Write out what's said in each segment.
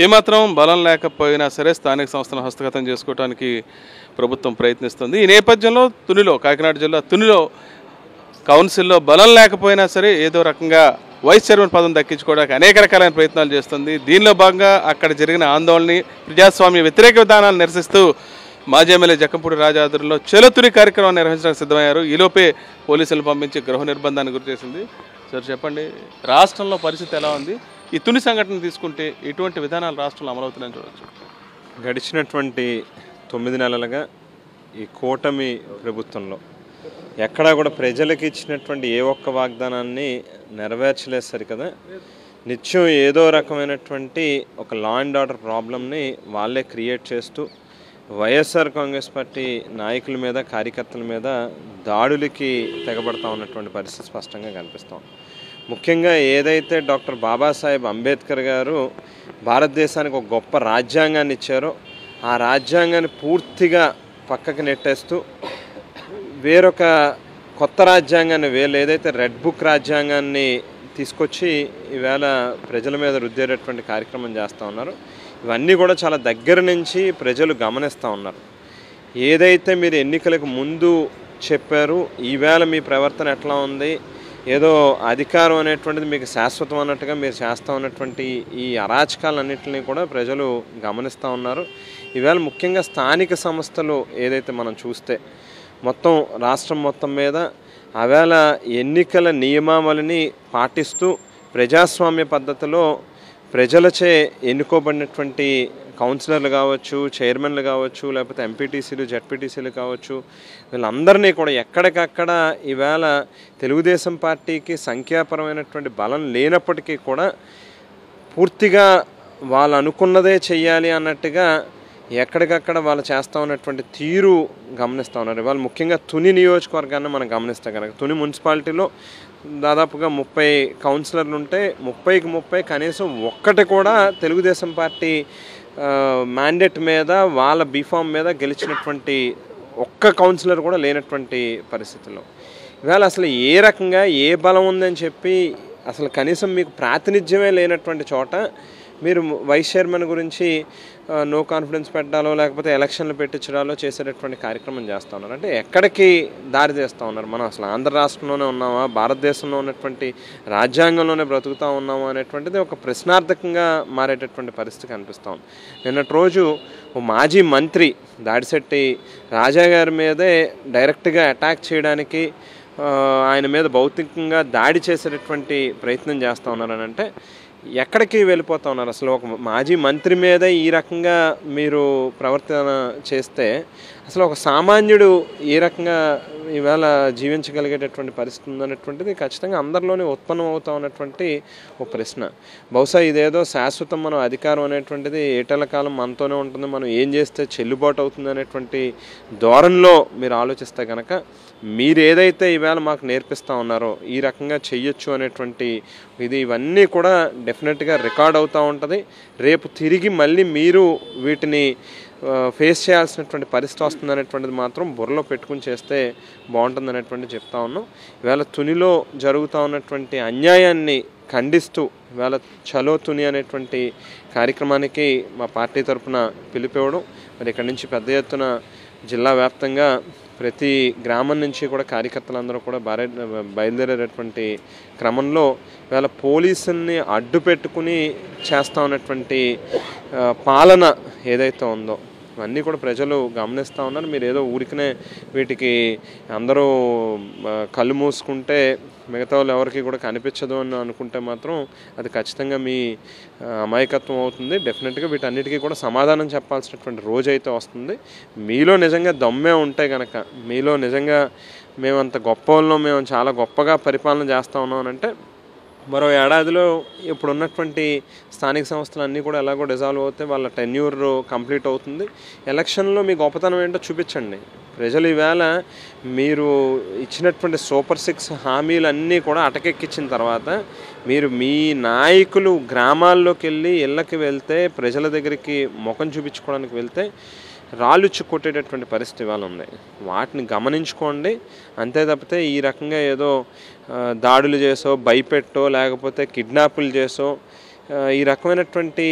ఏమాత్రం బలం లేకపోయినా సరే స్థానిక సంస్థలను హస్తగతం చేసుకోవడానికి ప్రభుత్వం ప్రయత్నిస్తుంది. ఈ నేపథ్యంలో తునిలో, కాకినాడ జిల్లా తునిలో కౌన్సిల్లో బలం లేకపోయినా సరే ఏదో రకంగా వైస్ చైర్మన్ పదం దక్కించుకోవడానికి అనేక రకాలైన ప్రయత్నాలు చేస్తుంది. దీనిలో భాగంగా అక్కడ జరిగిన ఆందోళనని, ప్రజాస్వామ్య వ్యతిరేక విధానాలు నిరసిస్తూ మాజీ ఎమ్మెల్యే జక్కంపూడి రాజా ఆధ్వర్యంలో చెలుతురి కార్యక్రమాన్ని నిర్వహించడానికి సిద్ధమయ్యారు. ఈలోపే పోలీసులు పంపించి గృహ నిర్బంధాన్ని గురి చేసింది. సార్ చెప్పండి, రాష్ట్రంలో పరిస్థితి ఎలా ఉంది? ఈ తుని సంఘటన తీసుకుంటే ఎటువంటి విధానాలు రాష్ట్రంలో అమలవుతున్నాయని చూడవచ్చు? గడిచినటువంటి 9 నెలలుగా ఈ కూటమి ప్రభుత్వంలో ఎక్కడా కూడా ప్రజలకు ఇచ్చినటువంటి ఏ ఒక్క వాగ్దానాన్ని నెరవేర్చలేదు సరికదా. నిత్యం ఏదో రకమైనటువంటి ఒక లా అండ్ ఆర్డర్ ప్రాబ్లమ్ని వాళ్ళే క్రియేట్ చేస్తూ వైఎస్ఆర్ కాంగ్రెస్ పార్టీ నాయకుల మీద, కార్యకర్తల మీద దాడులకి తెగబడతా ఉన్నటువంటి పరిస్థితి స్పష్టంగా కనిపిస్తాం. ముఖ్యంగా ఏదైతే డాక్టర్ బాబాసాహెబ్ అంబేద్కర్ గారు భారతదేశానికి ఒక గొప్ప రాజ్యాంగాన్ని ఇచ్చారో ఆ రాజ్యాంగాన్ని పూర్తిగా పక్కకి నెట్టేస్తూ వేరొక కొత్త రాజ్యాంగాన్ని, వీళ్ళు ఏదైతే రెడ్ బుక్ రాజ్యాంగాన్ని తీసుకొచ్చి ఈవేళ ప్రజల మీద రుద్దేటటువంటి కార్యక్రమం చేస్తూ ఉన్నారు. ఇవన్నీ కూడా చాలా దగ్గర నుంచి ప్రజలు గమనిస్తూ ఉన్నారు. ఏదైతే మీరు ఎన్నికలకు ముందు చెప్పారు, ఈవేళ మీ ప్రవర్తన ఎట్లా ఉంది, ఏదో అధికారం అనేటువంటిది మీకు శాశ్వతం అన్నట్టుగా మీరు చేస్తూ ఉన్నటువంటి ఈ అరాచకాలన్నింటినీ కూడా ప్రజలు గమనిస్తూ ఉన్నారు. ఈవేళ ముఖ్యంగా స్థానిక సంస్థలు ఏదైతే మనం చూస్తే మొత్తం రాష్ట్రం మొత్తం మీద ఆవేళ ఎన్నికల నియమావళిని పాటిస్తూ ప్రజాస్వామ్య పద్ధతిలో ప్రజలచే ఎన్నుకోబడినటువంటి కౌన్సిలర్లు కావచ్చు, చైర్మన్లు కావచ్చు, లేకపోతే ఎంపీటీసీలు, జడ్పీటీసీలు కావచ్చు, వీళ్ళందరినీ కూడా ఎక్కడికక్కడ ఈవేళ తెలుగుదేశం పార్టీకి సంఖ్యాపరమైనటువంటి బలం లేనప్పటికీ కూడా పూర్తిగా వాళ్ళు అనుకున్నదే చెయ్యాలి అన్నట్టుగా ఎక్కడికక్కడ వాళ్ళు చేస్తూ ఉన్నటువంటి తీరు గమనిస్తూ ఉన్నారు. ఇవాళ ముఖ్యంగా తుని నియోజకవర్గాన్ని మనం గమనిస్తే కనుక తుని మున్సిపాలిటీలో దాదాపుగా 30 కౌన్సిలర్లు ఉంటే 30కి 30 కనీసం ఒక్కటి కూడా తెలుగుదేశం పార్టీ మ్యాండేట్ మీద, వాళ్ళ బీఫామ్ మీద గెలిచినటువంటి ఒక్క కౌన్సిలర్ కూడా లేనటువంటి పరిస్థితుల్లో ఇవాళ అసలు ఏ రకంగా ఏ బలం ఉందని చెప్పి అసలు కనీసం మీకు ప్రాతినిధ్యమే లేనటువంటి చోట మీరు వైస్ చైర్మన్ గురించి నో కాన్ఫిడెన్స్ పెట్టాలో లేకపోతే ఎలక్షన్లు పెట్టించడాలో చేసేటటువంటి కార్యక్రమం చేస్తూ ఉన్నారు. అంటే ఎక్కడికి దారి చేస్తూ ఉన్నారు? మనం అసలు ఆంధ్ర రాష్ట్రంలోనే ఉన్నామా, భారతదేశంలో ఉన్నటువంటి రాజ్యాంగంలోనే బ్రతుకుతూ ఉన్నామా అనేటువంటిది ఒక ప్రశ్నార్థకంగా మారేటటువంటి పరిస్థితి కనిపిస్తూ ఉంది. నిన్నటి రోజు ఓ మాజీ మంత్రి దాడిశెట్టి రాజా గారి మీదే డైరెక్ట్గా అటాక్ చేయడానికి, ఆయన మీద భౌతికంగా దాడి చేసేటటువంటి ప్రయత్నం చేస్తూ ఉన్నారని అంటే ఎక్కడికి వెళ్ళిపోతూ ఉన్నారు? అసలు ఒక మాజీ మంత్రి మీద ఈ రకంగా మీరు ప్రవర్తన చేస్తే అసలు ఒక సామాన్యుడు ఏ రకంగా ఈవేళ జీవించగలిగేటటువంటి పరిస్థితి ఉందనేటువంటిది ఖచ్చితంగా అందరిలోనే ఉత్పన్నం అవుతూ ఉన్నటువంటి ఒక ప్రశ్న. బహుశా ఇదేదో శాశ్వతం, మనం అధికారం అనేటువంటిది ఏటల కాలం మనతోనే ఉంటుంది, మనం ఏం చేస్తే చెల్లుబాటు అవుతుంది అనేటువంటి ధోరణిలో మీరు ఆలోచిస్తే కనుక మీరు ఏదైతే ఈవేళ మాకు నేర్పిస్తూ ఉన్నారో ఈ రకంగా చెయ్యొచ్చు అనేటువంటి ఇవన్నీ కూడా డెఫినెట్గా రికార్డ్ అవుతూ ఉంటుంది. రేపు తిరిగి మళ్ళీ మీరు వీటిని ఫేస్ చేయాల్సినటువంటి పరిస్థితి వస్తుంది అనేటువంటిది మాత్రం బుర్రలో పెట్టుకుని చేస్తే బాగుంటుంది అనేటువంటి చెప్తా ఉన్నాం. ఇవాళ తునిలో జరుగుతూ ఉన్నటువంటి అన్యాయాన్ని ఖండిస్తూ ఇవాళ చలో తుని అనేటువంటి కార్యక్రమానికి మా పార్టీ తరఫున పిలిపివ్వడం, మరి ఇక్కడి నుంచి పెద్ద ఎత్తున జిల్లా వ్యాప్తంగా ప్రతి గ్రామం నుంచి కూడా కార్యకర్తలందరూ కూడా బయలుదేరేటటువంటి క్రమంలో ఇవాళ పోలీసుల్ని అడ్డు పెట్టుకుని చేస్తూ ఉన్నటువంటి పాలన ఏదైతే ఉందో ఇవన్నీ కూడా ప్రజలు గమనిస్తూ ఉన్నారు. మీరు ఏదో ఊరికనే వీటికి అందరూ కళ్ళు మూసుకుంటే మిగతా వాళ్ళు ఎవరికి కూడా కనిపించదు అని అనుకుంటే మాత్రం అది ఖచ్చితంగా మీ అమాయకత్వం అవుతుంది. డెఫినెట్గా వీటన్నిటికీ కూడా సమాధానం చెప్పాల్సినటువంటి రోజు అయితే వస్తుంది. మీలో నిజంగా దమ్మే ఉంటే కనుక, మీలో నిజంగా మేమంత గొప్ప వాళ్ళం, మేము చాలా గొప్పగా పరిపాలన చేస్తూ ఉన్నాం అంటే మరో ఏడాదిలో ఇప్పుడు ఉన్నటువంటి స్థానిక సంస్థలు అన్నీ కూడా ఎలాగో డిజాల్వ్ అవుతాయి, వాళ్ళ టెన్యూర్ కంప్లీట్ అవుతుంది. ఎలక్షన్లో మీ గొప్పతనం ఏంటో చూపించండి. ప్రజలు ఈవేళ మీరు ఇచ్చినటువంటి సూపర్ 6 హామీలన్నీ కూడా అటకెక్కించిన తర్వాత మీరు మీ నాయకులు గ్రామాల్లోకి వెళ్ళి ఇళ్ళకి వెళ్తే, ప్రజల దగ్గరికి ముఖం చూపించుకోవడానికి వెళ్తే రాళ్ళుచ్చి కొట్టేటటువంటి పరిస్థితి ఇవాళ ఉంది. వాటిని గమనించుకోండి. అంతే తప్పితే ఈ రకంగా ఏదో దాడులు చేసో, భయపెట్టో, లేకపోతే కిడ్నాపులు చేసో ఈ రకమైనటువంటి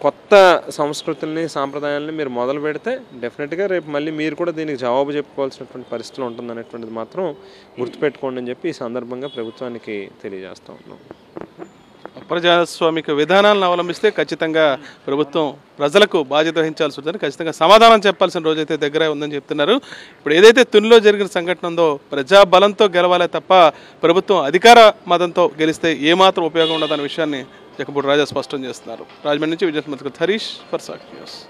కొత్త సంస్కృతుల్ని సాంప్రదాయాలని మీరు మొదలు పెడితే డెఫినెట్గా రేపు మళ్ళీ మీరు కూడా దీనికి జవాబు చెప్పుకోవాల్సినటువంటి పరిస్థితులు ఉంటుందనేటువంటిది మాత్రం గుర్తుపెట్టుకోండి అని చెప్పి ఈ సందర్భంగా ప్రభుత్వానికి తెలియజేస్తూ ఉన్నాం. ప్రజాస్వామిక విధానాలను అవలంబిస్తే ఖచ్చితంగా ప్రభుత్వం ప్రజలకు బాధ్యత వహించాల్సి ఉందని ఖచ్చితంగా సమాధానం చెప్పాల్సిన రోజైతే దగ్గర ఉందని చెప్తున్నారు. ఇప్పుడు ఏదైతే తునిలో జరిగిన సంఘటన ఉందో ప్రజాబలంతో గెలవాలే తప్ప ప్రభుత్వం అధికార మతంతో గెలిస్తే ఏమాత్రం ఉపయోగం ఉండదన్న విషయాన్ని జక్కపూడి రాజా స్పష్టం చేస్తున్నారు. రాజమండ్రి నుంచి Vijay Harish for Sakshi news.